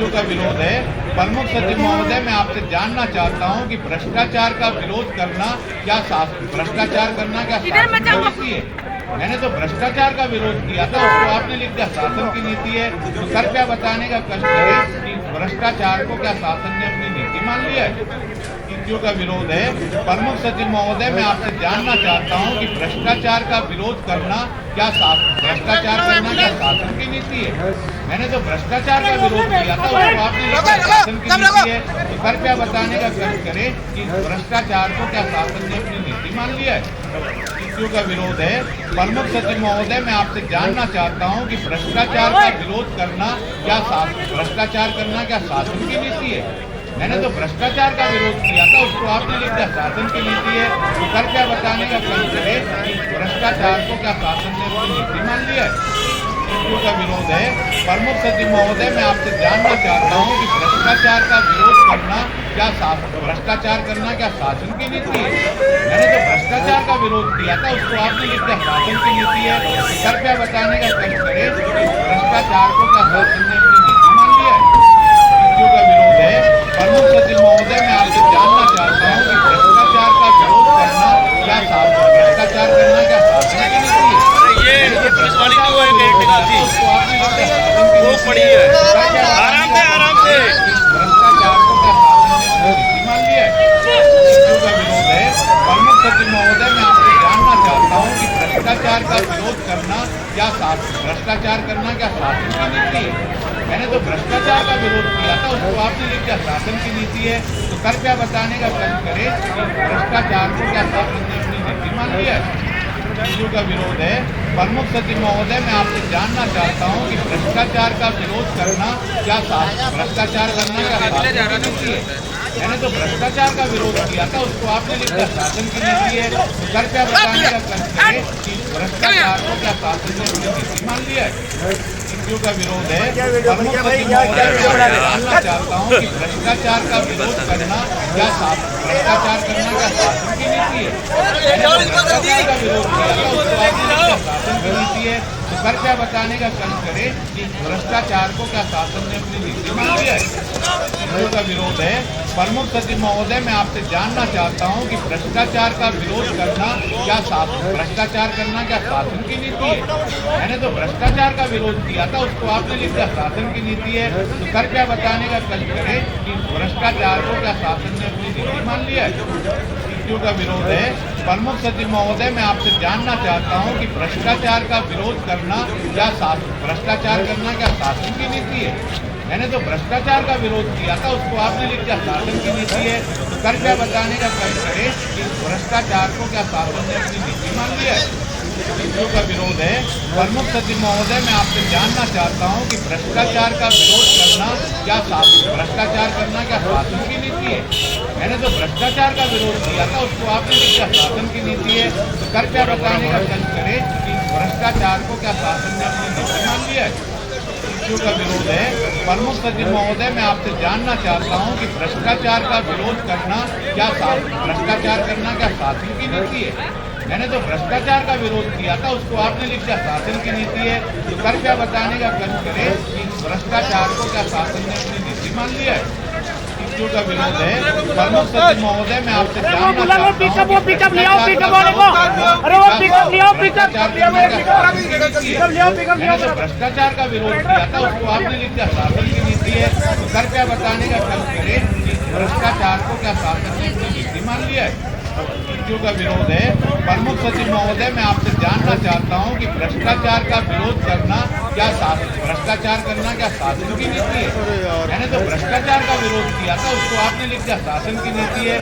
नीतियों का विरोध है। प्रमुख सचिव महोदय, मैं आपसे जानना चाहता हूं कि भ्रष्टाचार का विरोध करना क्या भ्रष्टाचार करना क्या शासन की नीति है? मैंने तो भ्रष्टाचार का विरोध किया था, उसको आपने लिख दिया शासन की नीति है। तो कृपया बताने का कष्ट करें कि भ्रष्टाचार को क्या शासन ने अपनी नीति मान लिया है? नीतियों का विरोध है। प्रमुख सचिव महोदय, मैं आपसे जानना चाहता हूं कि भ्रष्टाचार का विरोध करना क्या भ्रष्टाचार करना क्या शासन की नीति है? मैंने तो भ्रष्टाचार का विरोध किया था, उसको आपने लिखा शासन की नीति है। तो कृपया बताने का कष्ट करें कि भ्रष्टाचार को क्या शासन ने अपनी नीति मान लिया है? नीतियों का विरोध है। प्रमुख सचिव महोदय, मैं आपसे जानना चाहता हूं कि भ्रष्टाचार का विरोध करना क्या भ्रष्टाचार करना क्या शासन की नीति है? मैंने तो भ्रष्टाचार का विरोध किया था, उसको आपने लिख दिया शासन की नीति है। तो कृपया बताने का कष्ट करें कि भ्रष्टाचार को क्या शासन ने अपनी नीति मान लिया है? नीतियों का विरोध है। प्रमुख सचिव महोदय, मैं आपसे जानना चाहता हूं कि भ्रष्टाचार का विरोध करना क्या भ्रष्टाचार करना क्या शासन की नीति है? मैंने तो भ्रष्टाचार का विरोध किया था, उसको आपने लिख दिया शासन की नीति है। तो कृपया बताने का कष्ट करें कि भ्रष्टाचार को क्या शासन ने अपनी नीति मान लिया है? नीतियों का विरोध है। प्रमुख सचिव महोदय, मैं आपसे जानना चाहता हूं कि भ्रष्टाचार का विरोध करना क्या भ्रष्टाचार करना क्या शासन की नीति है? ये पुलिस वाली जो है केरटेकर थी, वो पड़ी है। आराम से भ्रष्टाचार को क्या शासन ने अपनी नीति मान लिया है? नीतियों का विरोध है। प्रमुख सचिव महोदय, मैं आपसे जानना चाहता हूं कि भ्रष्टाचार का विरोध करना क्या भ्रष्टाचार करना क्या शासन की नीति है? मैंने तो भ्रष्टाचार का विरोध किया था, उसको आपने लिख दिया शासन की नीति है। तो कृपया बताने का कष्ट करें कि भ्रष्टाचार को क्या शासन ने अपनी नीति मान लिया है? नीतियों का विरोध है। प्रमुख सचिव महोदय, मैं आपसे जानना चाहता हूं कि भ्रष्टाचार का विरोध करना क्या भ्रष्टाचार करना क्या शासन की नीति है? मैंने तो भ्रष्टाचार का विरोध किया था, उसको आपने लिख दिया शासन की नीति है। तो कृपया बताने का कष्ट करें कि भ्रष्टाचार को क्या शासन ने अपनी नीति मान लिया है? नीतियों का विरोध है। प्रमुख सचिव महोदय, मैं जानना चाहता हूं कि भ्रष्टाचार का विरोध करना क्या भ्रष्टाचार करना क्या शासन की नीति है? मैंने तो भ्रष्टाचार का विरोध किया था, उसको आपने लिख दिया शासन की नीति है। तो कृपया बताने का कष्ट करें कि भ्रष्टाचार को क्या शासन ने अपनी नीति मान लिया है? नीतियों का विरोध है। प्रमुख सचिव महोदय, मैं आपसे जानना चाहता हूं कि भ्रष्टाचार का विरोध करना क्या भ्रष्टाचार करना क्या शासन की नीति है? मैंने तो भ्रष्टाचार का विरोध किया था, उसको आपने लिख दिया शासन की नीति है। तो कृपया बताने का कष्ट करें कि भ्रष्टाचार को क्या शासन ने अपनी नीति मान लिया है? नीतियों का विरोध है। प्रमुख सचिव महोदय, मैं आपसे जानना चाहता हूं कि भ्रष्टाचार का विरोध करना क्या भ्रष्टाचार करना क्या शासन की नीति है? मैंने तो भ्रष्टाचार का विरोध किया था, उसको आपने लिख दिया शासन की नीति है। तो कृपया बताने का कष्ट करें कि भ्रष्टाचार को क्या शासन ने अपनी नीति मान लिया है? नीतियों का विरोध है। प्रमुख सचिव महोदय, मैं आपसे जानना चाहता हूं कि भ्रष्टाचार का विरोध करना क्या भ्रष्टाचार करना क्या शासन की नीति है? मैंने तो भ्रष्टाचार का विरोध किया था, उसको आपने लिख दिया शासन की नीति है। तो कृपया बताने का कष्ट करें कि भ्रष्टाचार को क्या शासन ने अपनी नीति मान लिया है? नीतियों का विरोध है। प्रमुख सचिव महोदय, मैं आपसे जानना चाहता हूं कि भ्रष्टाचार का विरोध करना क्या भ्रष्टाचार करना क्या शासन की नीति है? मैंने तो भ्रष्टाचार का विरोध किया था, उसको आपने लिख दिया शासन की नीति है। तो कृपया बताने का कष्ट करें कि भ्रष्टाचार को क्या शासन ने अपनी नीति मान लिया है? नीतियों का विरोध है। प्रमुख सचिव महोदय, मैं आपसे जानना चाहता हूं पिकअप लिया पिकअप लिया तो भ्रष्टाचार का विरोध किया था, उसको आपने लिख दिया शासन की नीति है। तो कृपया बताने का कष्ट करें कि भ्रष्टाचार को क्या शासन ने अपनी नीति मान लिया है? नीतियों का विरोध है। प्रमुख सचिव महोदय, मैं आपसे जानना चाहता हूं कि भ्रष्टाचार का विरोध करना क्या भ्रष्टाचार करना क्या शासन की नीति है? मैंने तो भ्रष्टाचार का विरोध किया था, उसको आपने लिख दिया शासन की नीति है।